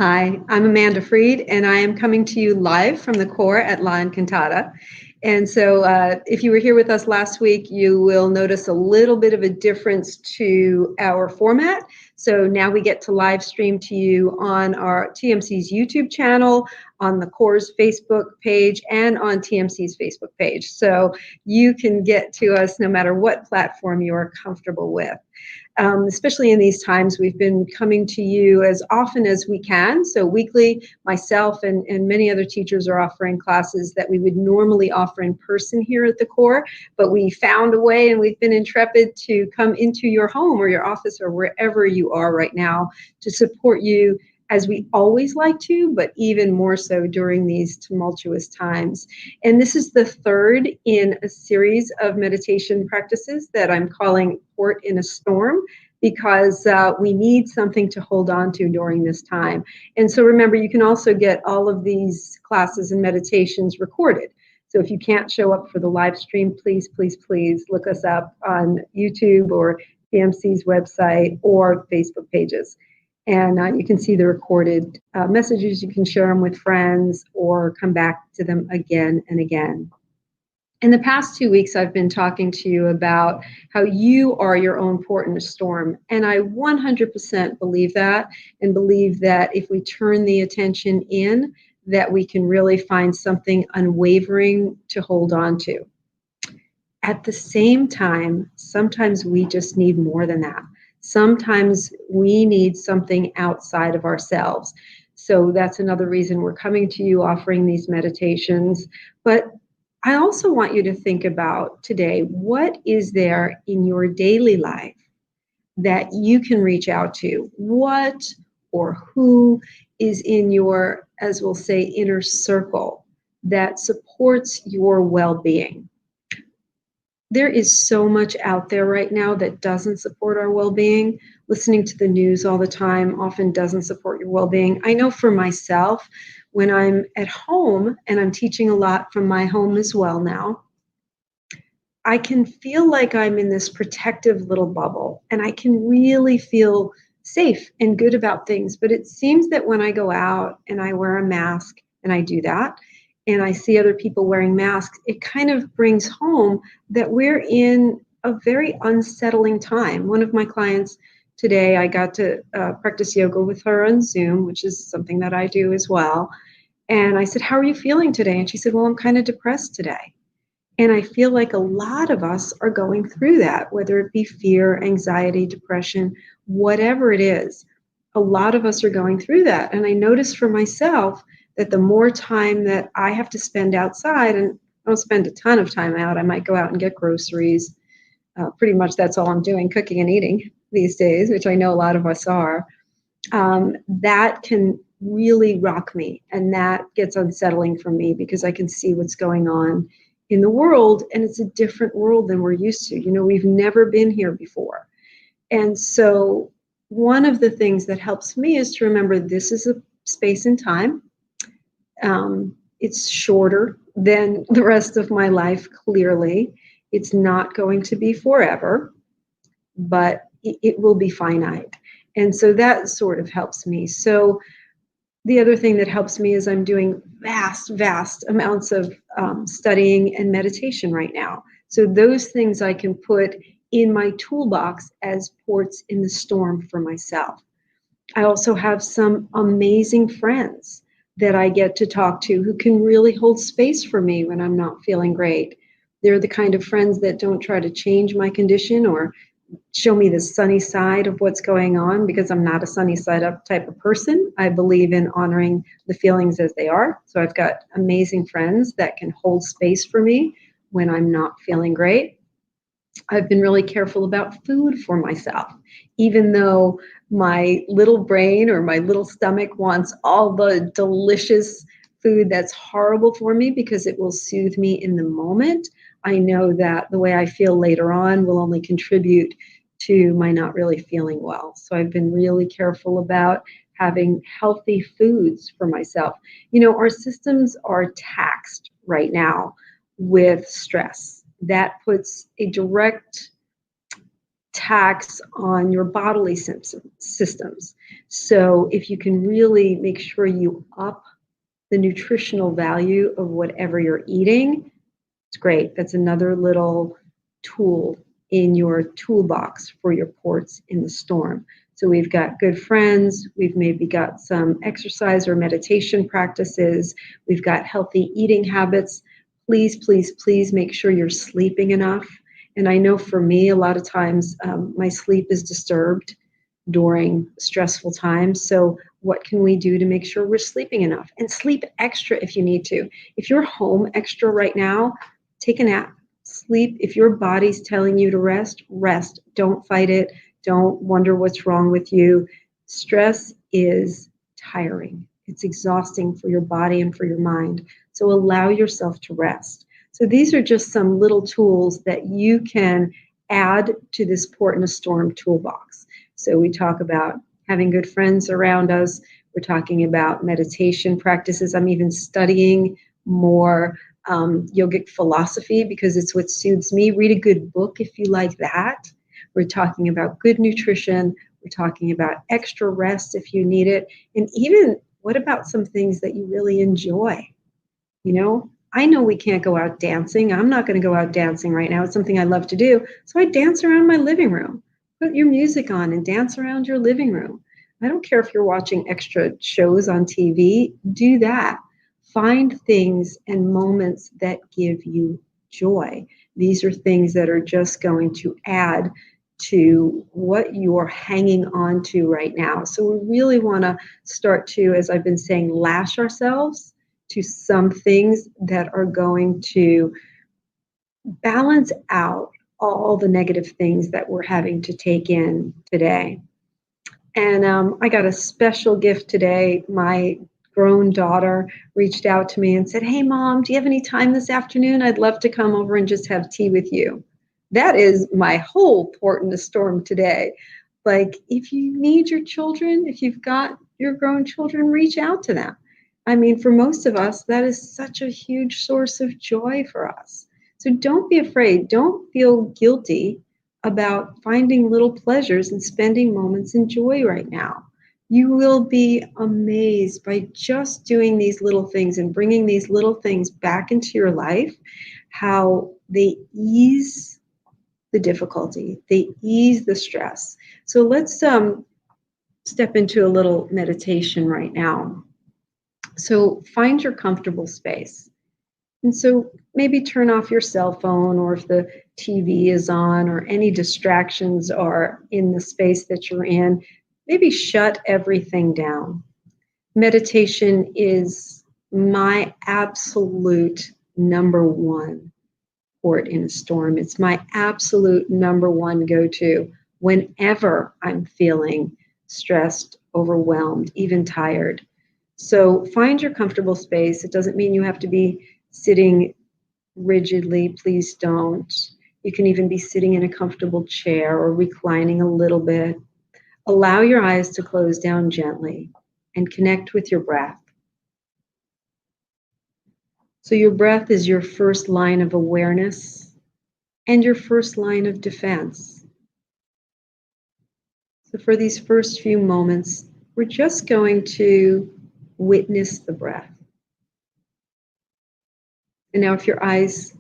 Hi, I'm Amanda Freed, and I am coming to you live from the core at La Encantada. And so if you were here with us last week, you will notice a little bit of a difference to our format. So now we get to live stream to you on our TMC's YouTube channel, on the core's Facebook page, and on TMC's Facebook page. So you can get to us no matter what platform you are comfortable with. Especially in these times, we've been coming to you as often as we can. So weekly, myself and many other teachers are offering classes that we would normally offer in person here at the core, but we found a way and we've been intrepid to come into your home or your office or wherever you are right now to support you as we always like to, but even more so during these tumultuous times. And this is the third in a series of meditation practices that I'm calling Port in a Storm, because we need something to hold on to during this time. And so remember, you can also get all of these classes and meditations recorded. So if you can't show up for the live stream, please, please, please look us up on YouTube or TMC's website or Facebook pages. And you can see the recorded messages. You can share them with friends or come back to them again and again. In the past 2 weeks, I've been talking to you about how you are your own port in a storm. And I 100% believe that, and believe that if we turn the attention in, that we can really find something unwavering to hold on to. At the same time, sometimes we just need more than that. Sometimes we need something outside of ourselves. So that's another reason we're coming to you offering these meditations. But I also want you to think about today, what is there in your daily life that you can reach out to? What or who is in your, as we'll say, inner circle that supports your well-being? There is so much out there right now that doesn't support our well-being. Listening to the news all the time often doesn't support your well-being. I know for myself, when I'm at home, and I'm teaching a lot from my home as well now, I can feel like I'm in this protective little bubble, and I can really feel safe and good about things. But it seems that when I go out and I wear a mask, and I do that, and I see other people wearing masks, it kind of brings home that we're in a very unsettling time. One of my clients today, I got to practice yoga with her on Zoom, which is something that I do as well. And I said, "How are you feeling today?" And she said, "Well, I'm kind of depressed today." And I feel like a lot of us are going through that, whether it be fear, anxiety, depression, whatever it is. A lot of us are going through that. And I noticed for myself that the more time that I have to spend outside, and I don't spend a ton of time out, I might go out and get groceries. Pretty much that's all I'm doing, cooking and eating these days, which I know a lot of us are. That can really rock me. And that gets unsettling for me because I can see what's going on in the world, and it's a different world than we're used to. You know, we've never been here before. And so one of the things that helps me is to remember this is a space and time. It's shorter than the rest of my life, clearly. It's not going to be forever, but it will be finite. And so that sort of helps me. So the other thing that helps me is I'm doing vast amounts of studying and meditation right now. So those things I can put in my toolbox as ports in the storm for myself. I also have some amazing friends that I get to talk to who can really hold space for me when I'm not feeling great. They're the kind of friends that don't try to change my condition or show me the sunny side of what's going on, because I'm not a sunny side up type of person. I believe in honoring the feelings as they are. So I've got amazing friends that can hold space for me when I'm not feeling great. I've been really careful about food for myself, even though my little brain or my little stomach wants all the delicious food that's horrible for me because it will soothe me in the moment. I know that the way I feel later on will only contribute to my not really feeling well. So I've been really careful about having healthy foods for myself. You know, our systems are taxed right now with stress. That puts a direct tax on your bodily systems. So if you can really make sure you up the nutritional value of whatever you're eating, it's great. That's another little tool in your toolbox for your ports in the storm. So we've got good friends, we've maybe got some exercise or meditation practices, we've got healthy eating habits. Please, please, please make sure you're sleeping enough. And I know for me, a lot of times my sleep is disturbed during stressful times. So what can we do to make sure we're sleeping enough? And sleep extra if you need to. If you're home extra right now, take a nap. Sleep. If your body's telling you to rest, rest. Don't fight it. Don't wonder what's wrong with you. Stress is tiring. It's exhausting for your body and for your mind. So allow yourself to rest. So these are just some little tools that you can add to this port in a storm toolbox. So we talk about having good friends around us. We're talking about meditation practices. I'm even studying more yogic philosophy because it's what suits me. Read a good book if you like that. We're talking about good nutrition. We're talking about extra rest if you need it. And even what about some things that you really enjoy? You know, I know we can't go out dancing. I'm not going to go out dancing right now. It's something I love to do. So I dance around my living room. Put your music on and dance around your living room. I don't care if you're watching extra shows on TV. Do that. Find things and moments that give you joy. These are things that are just going to add to what you're hanging on to right now. So we really want to start to, as I've been saying, lash ourselves to some things that are going to balance out all the negative things that we're having to take in today. And I got a special gift today. My grown daughter reached out to me and said, "Hey, Mom, do you have any time this afternoon? I'd love to come over and just have tea with you." That is my whole port in the storm today. Like, if you need your children, if you've got your grown children, reach out to them. I mean, for most of us, that is such a huge source of joy for us. So don't be afraid. Don't feel guilty about finding little pleasures and spending moments in joy right now. You will be amazed by just doing these little things and bringing these little things back into your life, how they ease the difficulty, they ease the stress. So let's step into a little meditation right now. So find your comfortable space. And so maybe turn off your cell phone, or if the TV is on or any distractions are in the space that you're in, maybe shut everything down. Meditation is my absolute number one port in a storm. It's my absolute number one go-to whenever I'm feeling stressed, overwhelmed, even tired. So find your comfortable space. It doesn't mean you have to be sitting rigidly. Please don't. You can even be sitting in a comfortable chair or reclining a little bit. Allow your eyes to close down gently and connect with your breath. So your breath is your first line of awareness and your first line of defense. So for these first few moments, we're just going to witness the breath. And now if your eyes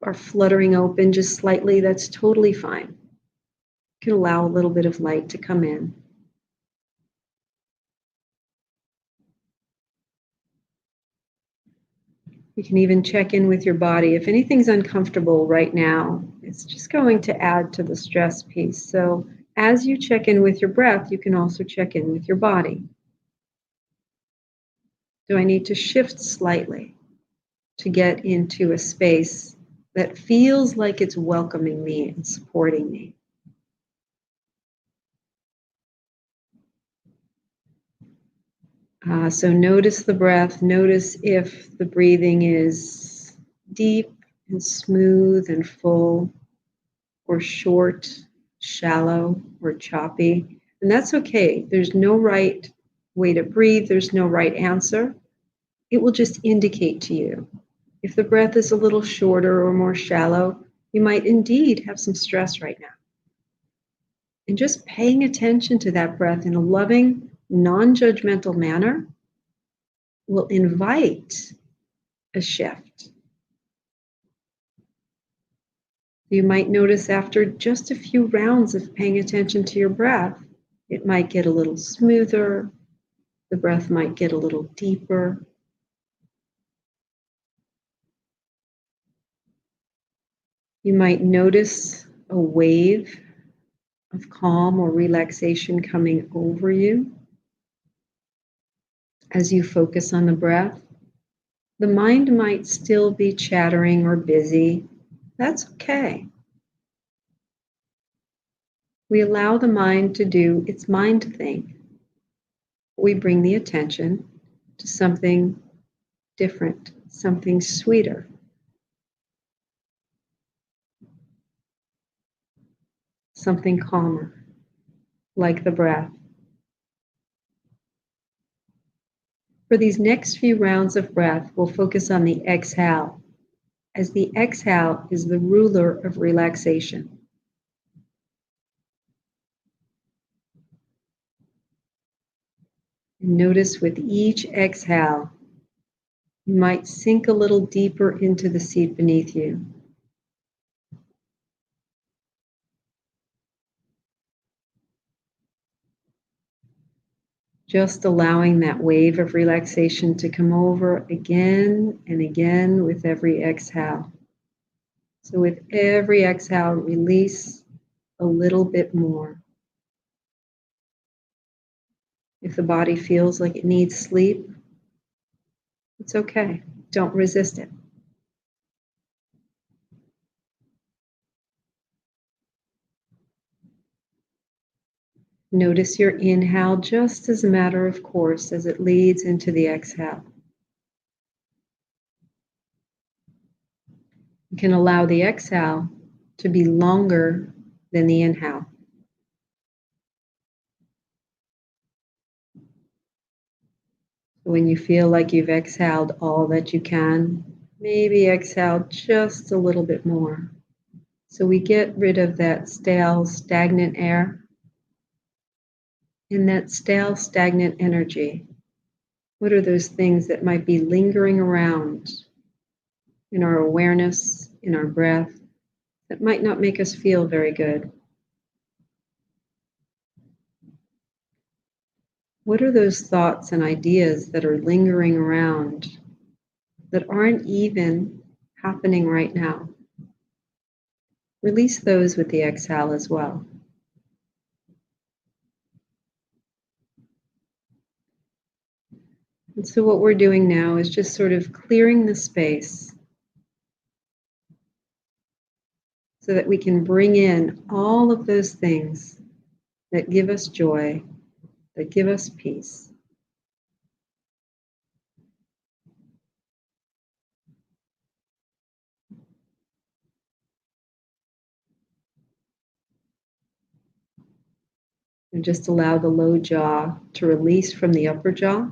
are fluttering open just slightly, that's totally fine. You can allow a little bit of light to come in. You can even check in with your body. If anything's uncomfortable right now, it's just going to add to the stress piece. So as you check in with your breath, you can also check in with your body. Do I need to shift slightly to get into a space that feels like it's welcoming me and supporting me? So notice the breath. Notice if the breathing is deep and smooth and full, or short, shallow, or choppy. And that's okay. There's no right way to breathe. There's no right answer. It will just indicate to you. If the breath is a little shorter or more shallow, you might indeed have some stress right now. And just paying attention to that breath in a loving, non-judgmental manner will invite a shift. You might notice after just a few rounds of paying attention to your breath, it might get a little smoother, the breath might get a little deeper. You might notice a wave of calm or relaxation coming over you as you focus on the breath. The mind might still be chattering or busy. That's okay. We allow the mind to do its mind thing. We bring the attention to something different, something sweeter. Something calmer, like the breath. For these next few rounds of breath, we'll focus on the exhale, as the exhale is the ruler of relaxation. And notice with each exhale, you might sink a little deeper into the seat beneath you. Just allowing that wave of relaxation to come over again and again with every exhale. So with every exhale, release a little bit more. If the body feels like it needs sleep, it's okay. Don't resist it. Notice your inhale just as a matter of course as it leads into the exhale. You can allow the exhale to be longer than the inhale. When you feel like you've exhaled all that you can, maybe exhale just a little bit more. So we get rid of that stale, stagnant air and that stale, stagnant energy. What are those things that might be lingering around in our awareness, in our breath, that might not make us feel very good? What are those thoughts and ideas that are lingering around that aren't even happening right now? Release those with the exhale as well. And so what we're doing now is just sort of clearing the space so that we can bring in all of those things that give us joy, that give us peace. And just allow the low jaw to release from the upper jaw,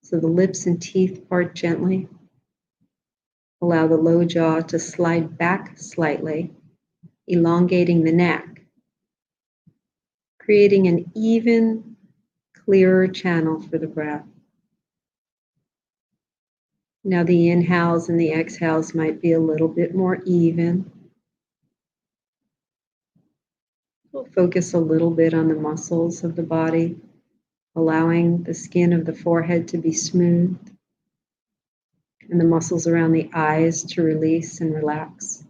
so the lips and teeth part gently. Allow the low jaw to slide back slightly, elongating the neck, creating an even, clearer channel for the breath. Now the inhales and the exhales might be a little bit more even. We'll focus a little bit on the muscles of the body, allowing the skin of the forehead to be smooth and the muscles around the eyes to release and relax.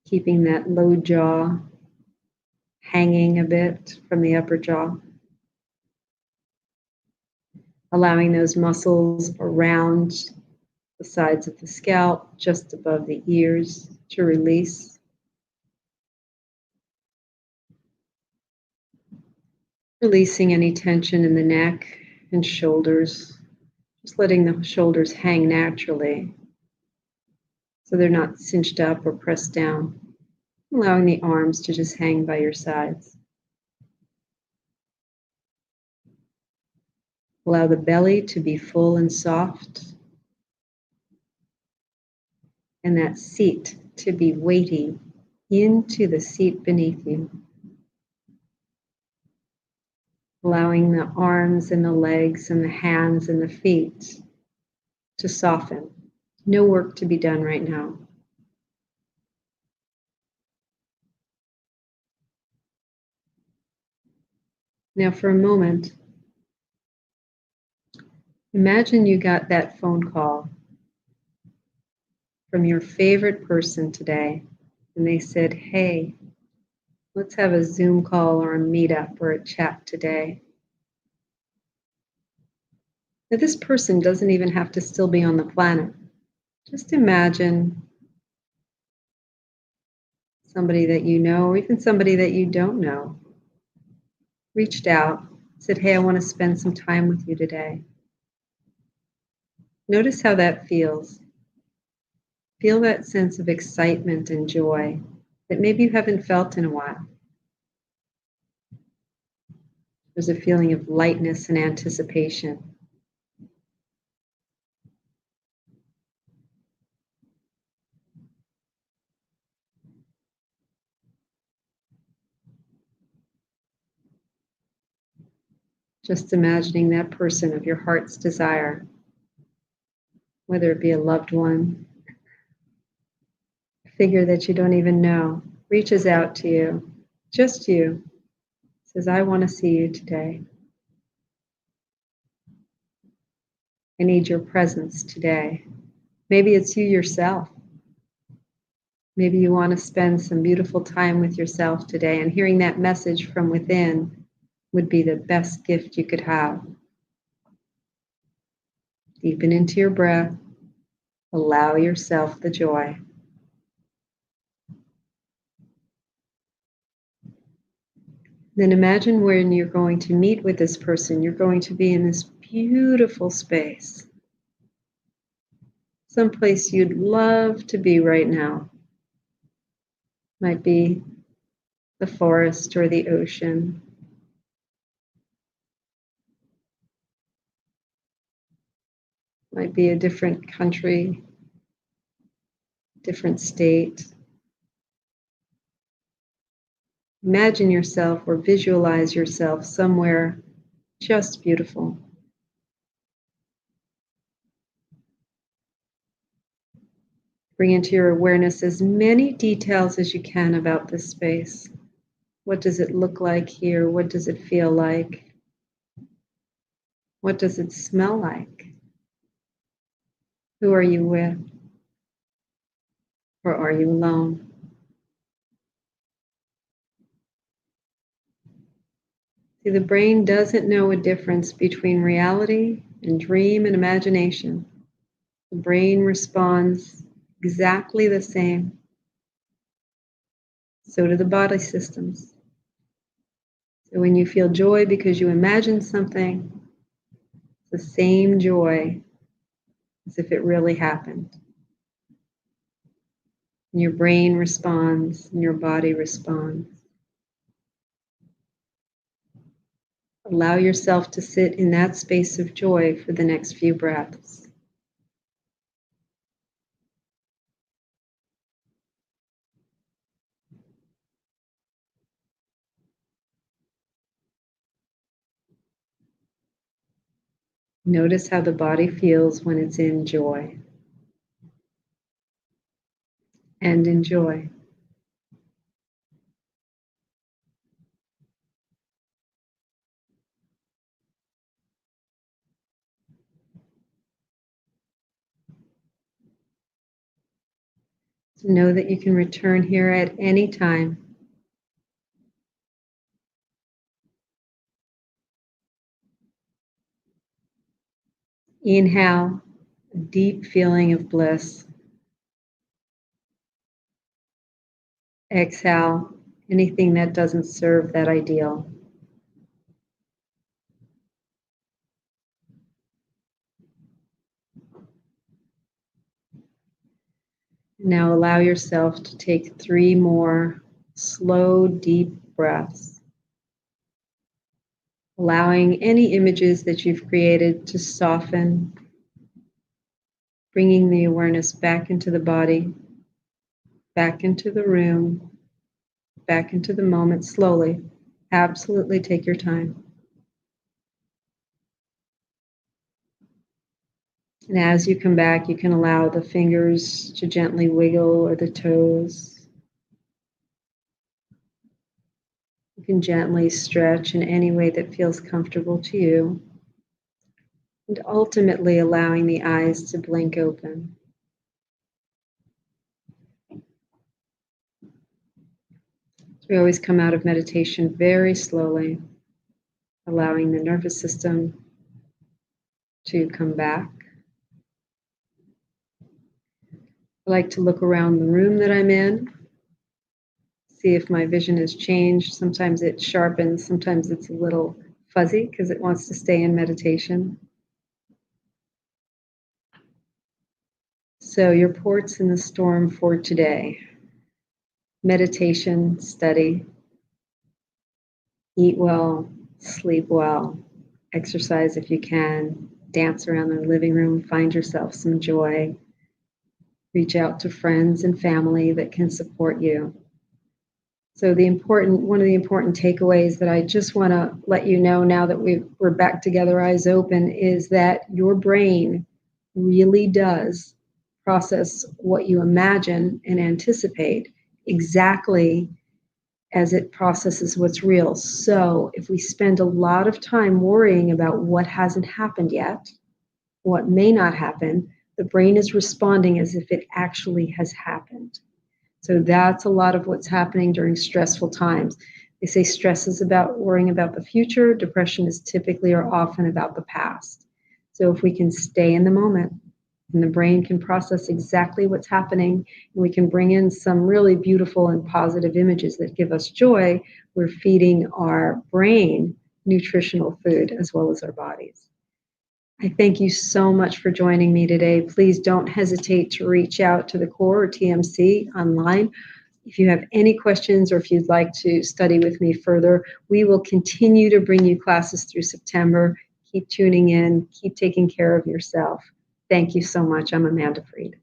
Keeping that low jaw hanging a bit from the upper jaw. Allowing those muscles around the sides of the scalp, just above the ears, to release. Releasing any tension in the neck and shoulders. Just letting the shoulders hang naturally so they're not cinched up or pressed down. Allowing the arms to just hang by your sides. Allow the belly to be full and soft, and that seat to be weighty into the seat beneath you, allowing the arms and the legs and the hands and the feet to soften. No work to be done right now. Now, for a moment, imagine you got that phone call from your favorite person today, and they said, "Hey, let's have a Zoom call or a meetup or a chat today." Now, this person doesn't even have to still be on the planet. Just imagine somebody that you know, or even somebody that you don't know, reached out, said, "Hey, I want to spend some time with you today." Notice how that feels. Feel that sense of excitement and joy that maybe you haven't felt in a while. There's a feeling of lightness and anticipation. Just imagining that person of your heart's desire, whether it be a loved one, a figure that you don't even know, reaches out to you, just you, says, "I want to see you today. I need your presence today." Maybe it's you yourself. Maybe you want to spend some beautiful time with yourself today, and hearing that message from within would be the best gift you could have. Deepen into your breath. Allow yourself the joy. Then imagine when you're going to meet with this person, you're going to be in this beautiful space, someplace you'd love to be right now. Might be the forest or the ocean. Might be a different country, different state. Imagine yourself or visualize yourself somewhere just beautiful. Bring into your awareness as many details as you can about this space. What does it look like here? What does it feel like? What does it smell like? Who are you with? Or are you alone? See, the brain doesn't know a difference between reality and dream and imagination. The brain responds exactly the same. So do the body systems. So when you feel joy because you imagine something, it's the same joy as if it really happened. And your brain responds and your body responds. Allow yourself to sit in that space of joy for the next few breaths. Notice how the body feels when it's in joy. And enjoy. So know that you can return here at any time. Inhale, a deep feeling of bliss. Exhale, anything that doesn't serve that ideal. Now allow yourself to take 3 more slow, deep breaths, allowing any images that you've created to soften, bringing the awareness back into the body, back into the room, back into the moment slowly. Absolutely take your time. And as you come back, you can allow the fingers to gently wiggle or the toes. You can gently stretch in any way that feels comfortable to you. And ultimately allowing the eyes to blink open. So we always come out of meditation very slowly, allowing the nervous system to come back. I like to look around the room that I'm in, see if my vision has changed. Sometimes it sharpens, sometimes it's a little fuzzy because it wants to stay in meditation. So your ports in the storm for today: meditation, study, eat well, sleep well, exercise if you can, dance around the living room, find yourself some joy, reach out to friends and family that can support you. So one of the important takeaways that I just want to let you know now that we're back together, eyes open, is that your brain really does process what you imagine and anticipate exactly as it processes what's real. So if we spend a lot of time worrying about what hasn't happened yet, what may not happen, the brain is responding as if it actually has happened. So that's a lot of what's happening during stressful times. They say stress is about worrying about the future. Depression is typically or often about the past. So if we can stay in the moment, and the brain can process exactly what's happening, and we can bring in some really beautiful and positive images that give us joy, we're feeding our brain nutritional food as well as our bodies. I thank you so much for joining me today. Please don't hesitate to reach out to the CORE or TMC online. If you have any questions or if you'd like to study with me further, we will continue to bring you classes through September. Keep tuning in, keep taking care of yourself. Thank you so much. I'm Amanda Freed.